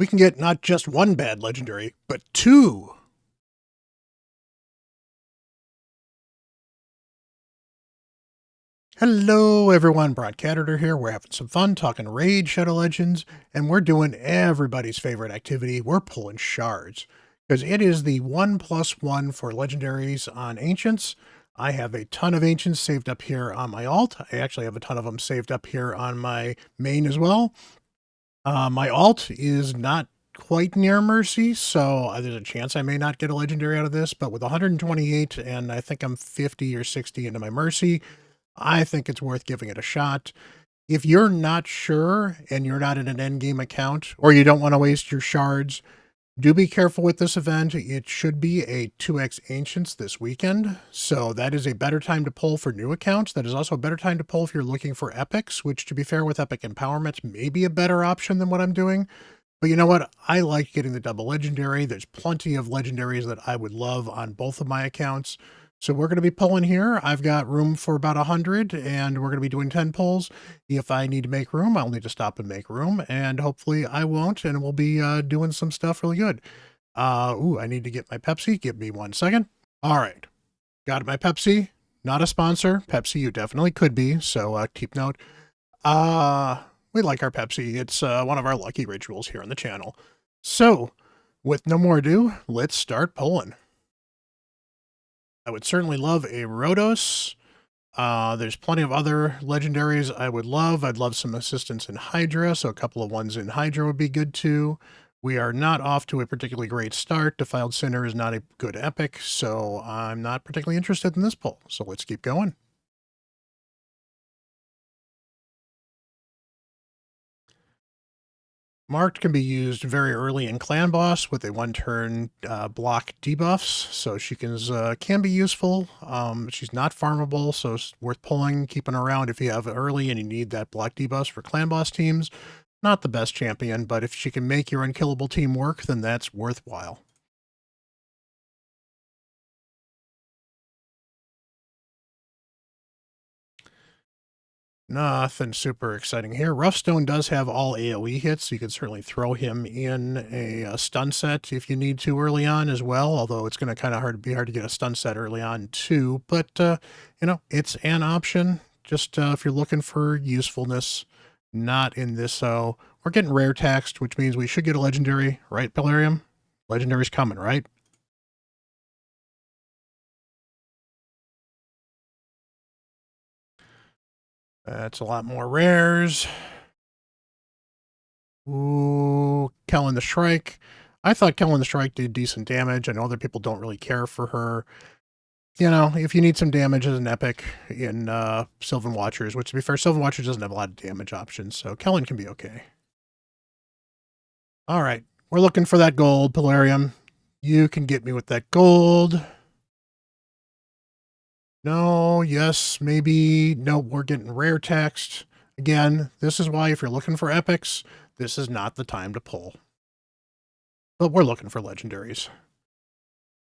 we can get not just one bad legendary, but two. Hello everyone, Bront CatHerder here. We're having some fun talking Raid Shadow Legends, and we're doing everybody's favorite activity. We're pulling shards, because it is the 1+1 for legendaries on Ancients. I have a ton of Ancients saved up here on my alt. I actually have a ton of them saved up here on my main as well. My alt is not quite near Mercy, so there's a chance I may not get a legendary out of this, but with 128 and I think I'm 50 or 60 into my Mercy, I think it's worth giving it a shot. If you're not sure and you're not in an endgame account, or you don't want to waste your shards, do be careful with this event. It should be a 2x Ancients this weekend, so that is a better time to pull for new accounts. That is also a better time to pull if you're looking for epics, which, to be fair, with epic empowerments may be a better option than what I'm doing. But you know what? I like getting the double legendary. There's plenty of legendaries that I would love on both of my accounts. So we're going to be pulling here. I've got room for about 100, and we're going to be doing 10 pulls. If I need to make room, I'll need to stop and make room, and hopefully I won't, and we'll be doing some stuff really good. I need to get my Pepsi. Give me 1 second. All right. Got my Pepsi. Not a sponsor. Pepsi, you definitely could be, so keep note. We like our Pepsi. It's one of our lucky rituals here on the channel. So, with no more ado, let's start pulling. I would certainly love a Rhodos. There's plenty of other legendaries I would love. I'd love some assistance in Hydra, so a couple of ones in Hydra would be good too. We are not off to a particularly great start. Defiled Sinner is not a good epic, so I'm not particularly interested in this pull. So let's keep going. Marked can be used very early in Clan Boss with a 1-turn block debuffs, so she can be useful. She's not farmable, so it's worth pulling, keeping around if you have it early and you need that block debuffs for Clan Boss teams. Not the best champion, but if she can make your unkillable team work, then that's worthwhile. Nothing super exciting here. Roughstone does have all AoE hits, so you can certainly throw him in a stun set if you need to early on as well, although it's going to kind of be hard to get a stun set early on too. But, it's an option, just if you're looking for usefulness, not in this. So we're getting rare taxed, which means we should get a legendary, right, Pelarium? Legendary's coming, right? That's a lot more rares. Ooh, Kellen the Shrike. I thought Kellen the Shrike did decent damage. I know other people don't really care for her. You know, if you need some damage as an epic in Sylvan Watchers, which to be fair, Sylvan Watchers doesn't have a lot of damage options, so Kellen can be okay. All right, we're looking for that gold, Pelarium. You can get me with that gold. No, yes, maybe. No, we're getting rare text. Again, this is why if you're looking for epics, this is not the time to pull. But we're looking for legendaries.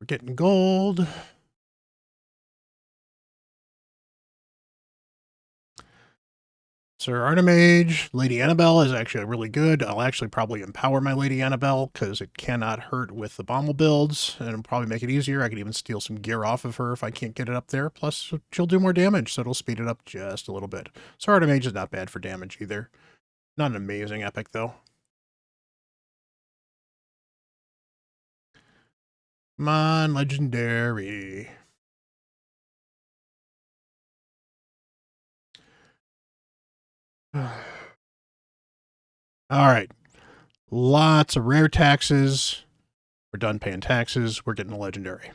We're getting gold. Sir Artemage, Lady Annabelle is actually really good. I'll actually probably empower my Lady Annabelle because it cannot hurt with the Bommel builds, and it'll probably make it easier. I could even steal some gear off of her if I can't get it up there. Plus, she'll do more damage, so it'll speed it up just a little bit. Sir Artemage is not bad for damage either. Not an amazing epic, though. Come on, legendary. All right. Lots of rare taxes. We're done paying taxes. We're getting a legendary.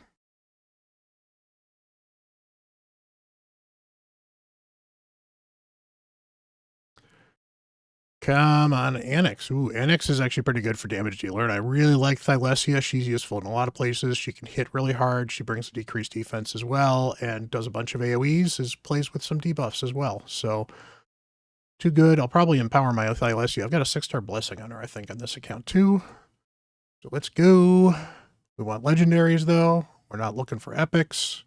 Come on, Annex. Ooh, Annex is actually pretty good for damage dealer, and I really like Thylesia. She's useful in a lot of places. She can hit really hard. She brings a decreased defense as well, and does a bunch of AoEs, plays with some debuffs as well. So, too good. I'll probably empower my Thylesia. I've got a 6-star blessing on her, I think, on this account too. So let's go. We want legendaries, though. We're not looking for epics.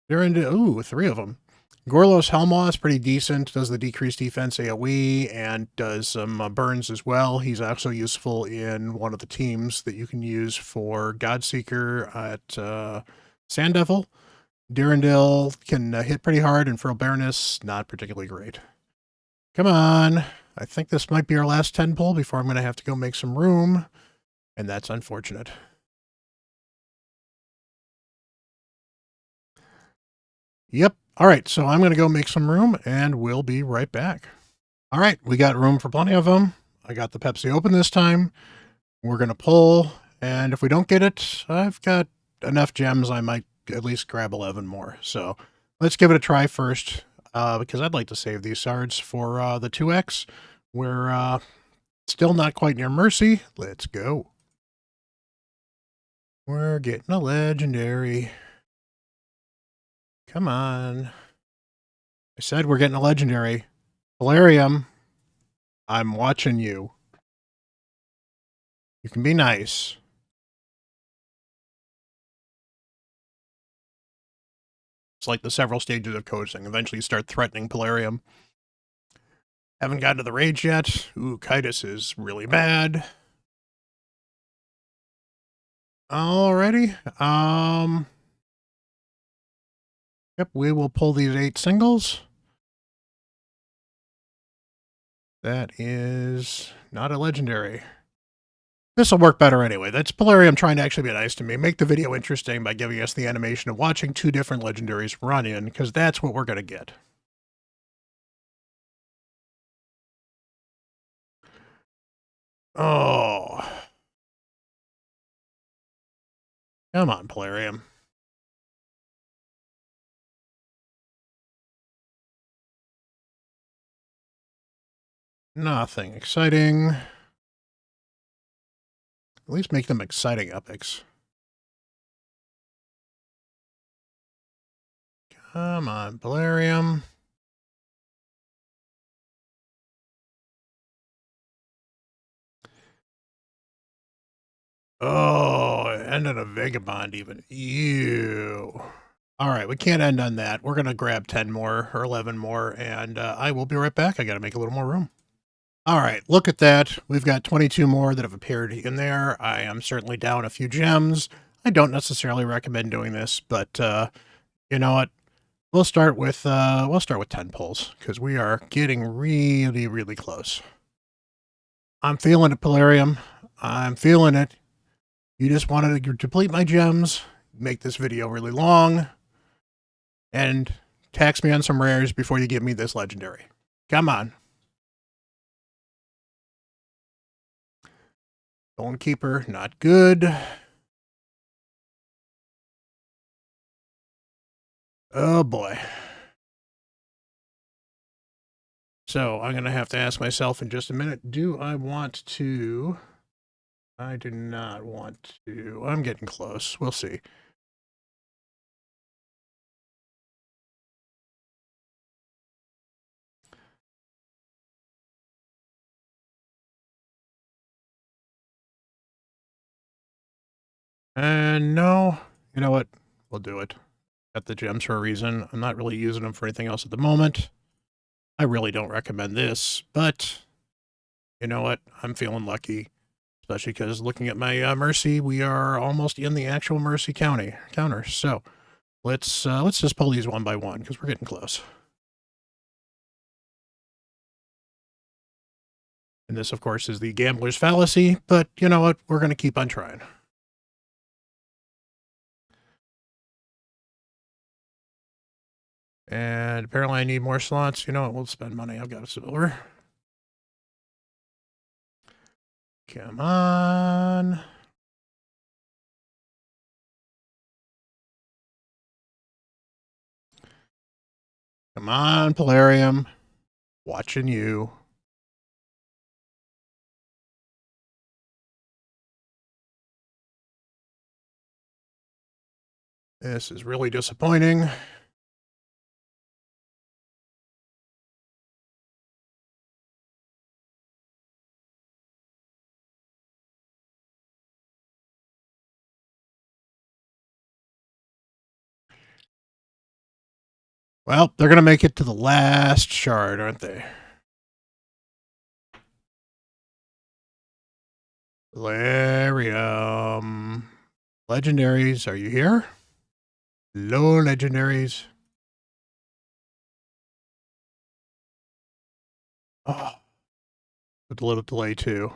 They're into, 3 of them. Gorlos Helmaw is pretty decent, does the decreased defense AoE, and does some burns as well. He's also useful in one of the teams that you can use for Godseeker at Sand Devil. Durandil can hit pretty hard, and Feral Baroness, not particularly great. Come on. I think this might be our last 10 pull before I'm going to have to go make some room, and that's unfortunate. Yep. All right, so I'm going to go make some room, and we'll be right back. All right, we got room for plenty of them. I got the Pepsi open this time. We're going to pull, and if we don't get it, I've got enough gems I might at least grab 11 more. So let's give it a try first, because I'd like to save these shards for the 2x. We're still not quite near Mercy. Let's go. We're getting a legendary. Come on. I said we're getting a legendary. Valerium, I'm watching you. You can be nice. It's like the several stages of coaching. Eventually you start threatening Polarium. Haven't gotten to the rage yet. Ooh, Chitis is really bad. Alrighty. Yep, we will pull these 8 singles. That is not a legendary. This will work better anyway. That's Polarium trying to actually be nice to me. Make the video interesting by giving us the animation of watching 2 different legendaries run in, because that's what we're going to get. Oh. Come on, Polarium. Nothing exciting. At least make them exciting epics. Come on, Polarium. Oh, it ended a Vagabond even. Ew. All right, we can't end on that. We're going to grab 10 more or 11 more, and I will be right back. I got to make a little more room. All right, look at that. We've got 22 more that have appeared in there. I am certainly down a few gems. I don't necessarily recommend doing this, but you know what? We'll start with 10 pulls because we are getting really, really close. I'm feeling it, Polarium. I'm feeling it. You just wanted to deplete my gems, make this video really long, and tax me on some rares before you give me this legendary. Come on. Bone Keeper, not good. Oh boy. So I'm going to have to ask myself in just a minute, do I want to? I do not want to. I'm getting close. We'll see. And no, you know what? We'll do it. Got the gems for a reason. I'm not really using them for anything else at the moment. I really don't recommend this, but you know what? I'm feeling lucky, especially because looking at my Mercy, we are almost in the actual Mercy counter. So let's just pull these one by one because we're getting close. And this, of course, is the gambler's fallacy, but you know what? We're going to keep on trying. And apparently I need more slots. You know what? We'll spend money. I've got a silver. Come on. Come on, Polarium. Watching you. This is really disappointing. Well, they're going to make it to the last shard, aren't they? Valerium. Legendaries, are you here? Hello, Legendaries. Oh, with a little delay, too.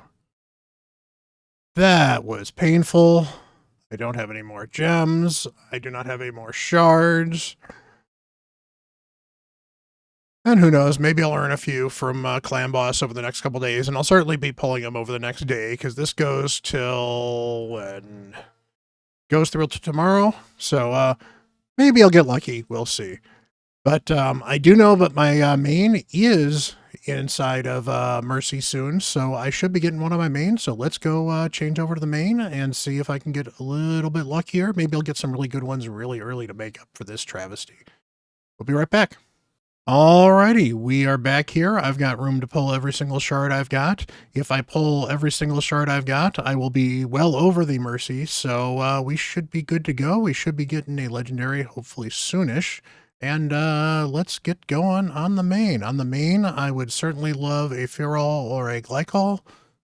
That was painful. I don't have any more gems. I do not have any more shards. And who knows, maybe I'll earn a few from Clan Boss over the next couple days, and I'll certainly be pulling them over the next day, because this goes till when? Goes through to tomorrow, so maybe I'll get lucky. We'll see. But I do know that my main is inside of Mercy soon, so I should be getting one of my mains. So let's go change over to the main and see if I can get a little bit luckier. Maybe I'll get some really good ones really early to make up for this travesty. We'll be right back. Alrighty, we are back here. I've got room to pull every single shard I've got. If I pull every single shard I've got, I will be well over the Mercy, so we should be good to go. We should be getting a Legendary, hopefully soonish. And let's get going on the main. On the main, I would certainly love a Feral or a Glycol,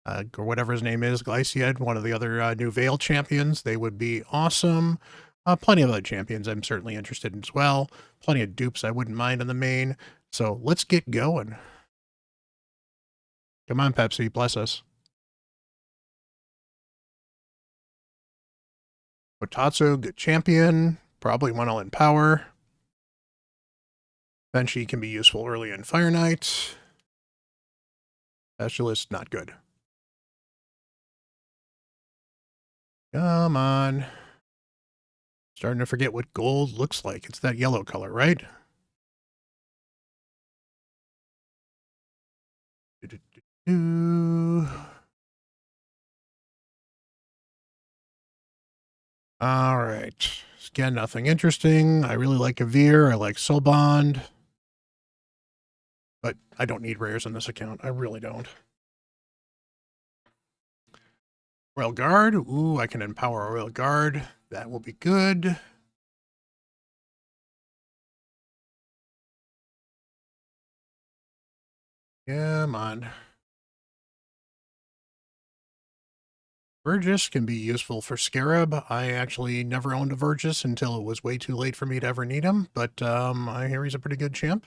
or whatever his name is, Glyciad, one of the other new Veil champions. They would be awesome. Plenty of other champions I'm certainly interested in as well. Plenty of dupes I wouldn't mind on the main. So let's get going. Come on, Pepsi, bless us. Otatsu, good champion. Probably one all in power. Then she can be useful early in Fire Knight. Specialist, not good. Come on. Starting to forget what gold looks like. It's that yellow color, right? All right. Again, nothing interesting. I really like Avir. I like Soul Bond. But I don't need rares on this account. I really don't. Royal Guard. Ooh, I can empower a Royal Guard. That will be good. Come on. Vergis can be useful for Scarab. I actually never owned a Vergis until it was way too late for me to ever need him, but I hear he's a pretty good champ.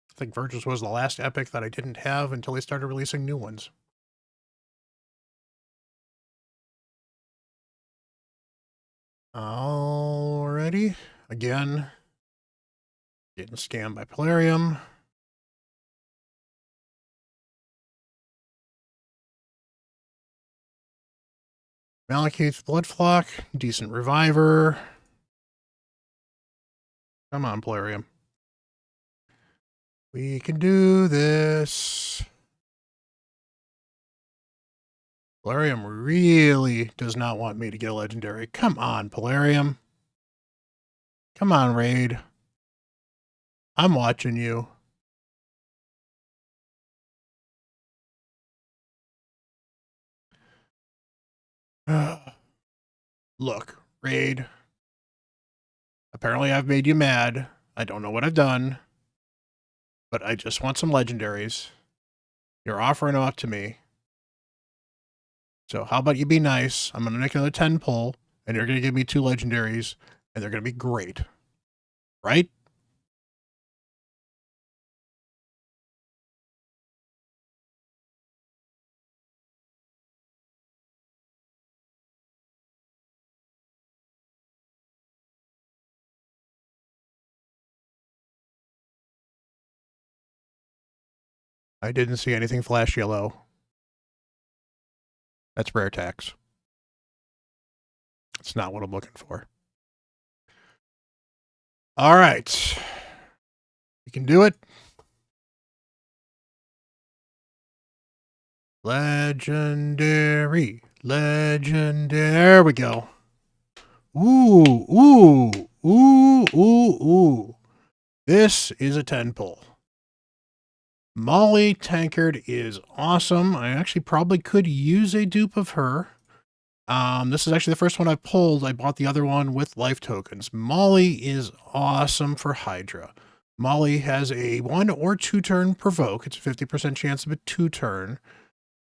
I think Vergis was the last epic that I didn't have until they started releasing new ones. Alrighty. Again, getting scammed by Polarium. Malekith's Bloodflock, decent reviver. Come on, Polarium. We can do this. Polarium really does not want me to get a legendary. Come on, Polarium. Come on, Raid. I'm watching you. Look, Raid. Apparently I've made you mad. I don't know what I've done. But I just want some legendaries. You're offering them up to me. So how about you be nice? I'm going to make another 10 pull, and you're going to give me 2 legendaries, and they're going to be great. Right? I didn't see anything flash yellow. That's rare tax. That's not what I'm looking for. All right. You can do it. Legendary. There we go. Ooh, ooh, ooh, ooh, ooh. This is a 10 pull. Molly Tankard is awesome. I actually probably could use a dupe of her. This is actually the first one I've pulled. I bought the other one with life tokens. Molly is awesome for Hydra. Molly has a 1 or 2 turn provoke. It's a 50% chance of a 2 turn.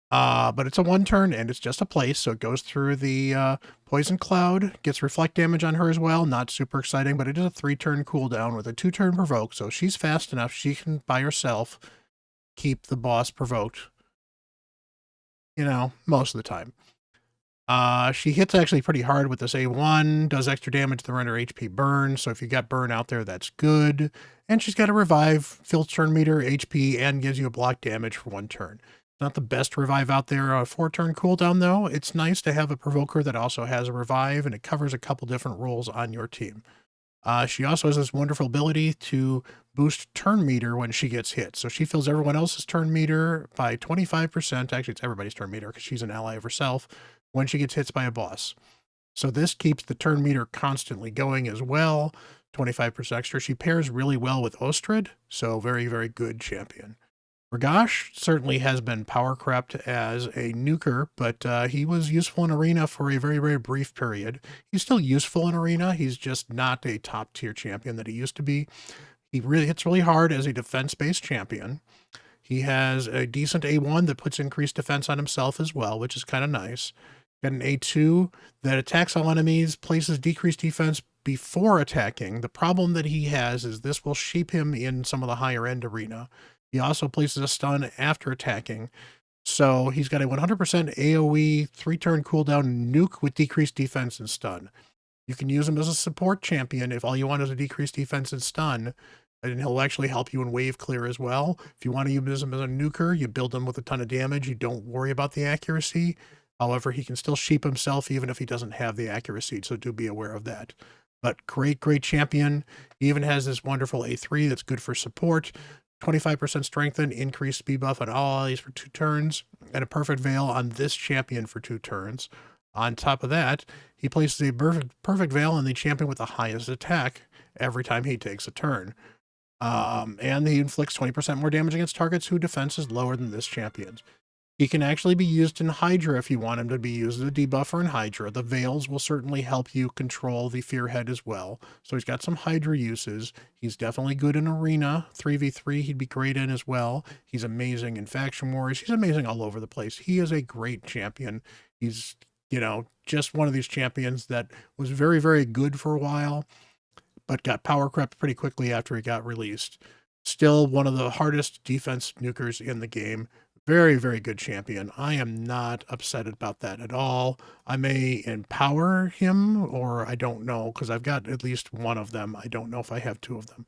But it's a 1 turn and it's just a place, so it goes through the poison cloud, gets reflect damage on her as well. Not super exciting, but it is a 3 turn cooldown with a 2 turn provoke, so she's fast enough. She can by herself keep the boss provoked, most of the time. She hits actually pretty hard with this A1, does extra damage to the render HP burn, so if you got burn out there, that's good. And she's got a revive, fills turn meter, HP, and gives you a block damage for 1 turn. Not the best revive out there. A 4 turn cooldown, though. It's nice to have a provoker that also has a revive, and it covers a couple different roles on your team. She also has this wonderful ability to boost turn meter when she gets hit. So she fills everyone else's turn meter by 25%. Actually, it's everybody's turn meter because she's an ally of herself when she gets hit by a boss. So this keeps the turn meter constantly going as well. 25% extra. She pairs really well with Ostrid, so very, very good champion. Ragash certainly has been power crept as a nuker, but he was useful in Arena for a very, very brief period. He's still useful in Arena. He's just not a top-tier champion that he used to be. He really hits really hard as a defense-based champion. He has a decent A1 that puts increased defense on himself as well, which is kind of nice. Got an A2 that attacks all enemies, places decreased defense before attacking. The problem that he has is this will shape him in some of the higher end arena. He also places a stun after attacking. So he's got a 100% AoE 3-turn cooldown nuke with decreased defense and stun. You can use him as a support champion if all you want is a decreased defense and stun, and he'll actually help you in wave clear as well. If you want to use him as a nuker, you build him with a ton of damage. You don't worry about the accuracy. However, he can still sheep himself even if he doesn't have the accuracy, so do be aware of that. But great, great champion. He even has this wonderful A3 that's good for support. 25% strengthen, increased speed buff on all allies for 2 turns, and a perfect veil on this champion for 2 turns. On top of that, he places a perfect veil on the champion with the highest attack every time he takes a turn. And he inflicts 20% more damage against targets whose defense is lower than this champion's. He can actually be used in Hydra if you want him to be used as a debuffer in Hydra. The Veils will certainly help you control the Fearhead as well. So he's got some Hydra uses. He's definitely good in Arena. 3v3 he'd be great in as well. He's amazing in Faction Wars. He's amazing all over the place. He is a great champion. He's, just one of these champions that was very, very good for a while, but got power crept pretty quickly after he got released. Still one of the hardest defense nukers in the game. Very, very good champion. I am not upset about that at all. I may empower him, or I don't know, because I've got at least one of them. I don't know if I have 2 of them.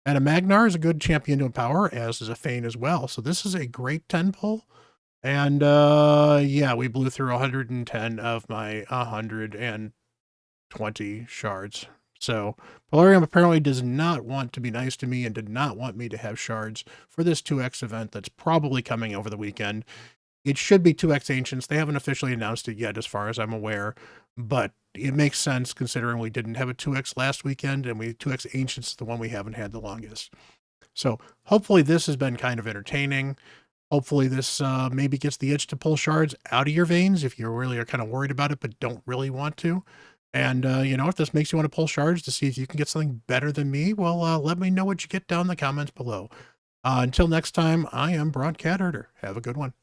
And a Magnar is a good champion to empower, as is a Fane as well. So this is a great 10 pull. And yeah, we blew through 110 of my 120 shards. So Polarium apparently does not want to be nice to me and did not want me to have shards for this 2x event that's probably coming over the weekend. It should be 2x Ancients. They haven't officially announced it yet as far as I'm aware, but it makes sense considering we didn't have a 2x last weekend and 2x Ancients is the one we haven't had the longest. So hopefully this has been kind of entertaining. Hopefully this maybe gets the itch to pull shards out of your veins if you really are kind of worried about it but don't really want to. And, if this makes you want to pull shards to see if you can get something better than me, well, let me know what you get down in the comments below. Until next time, I am Bront CatHerder. Have a good one.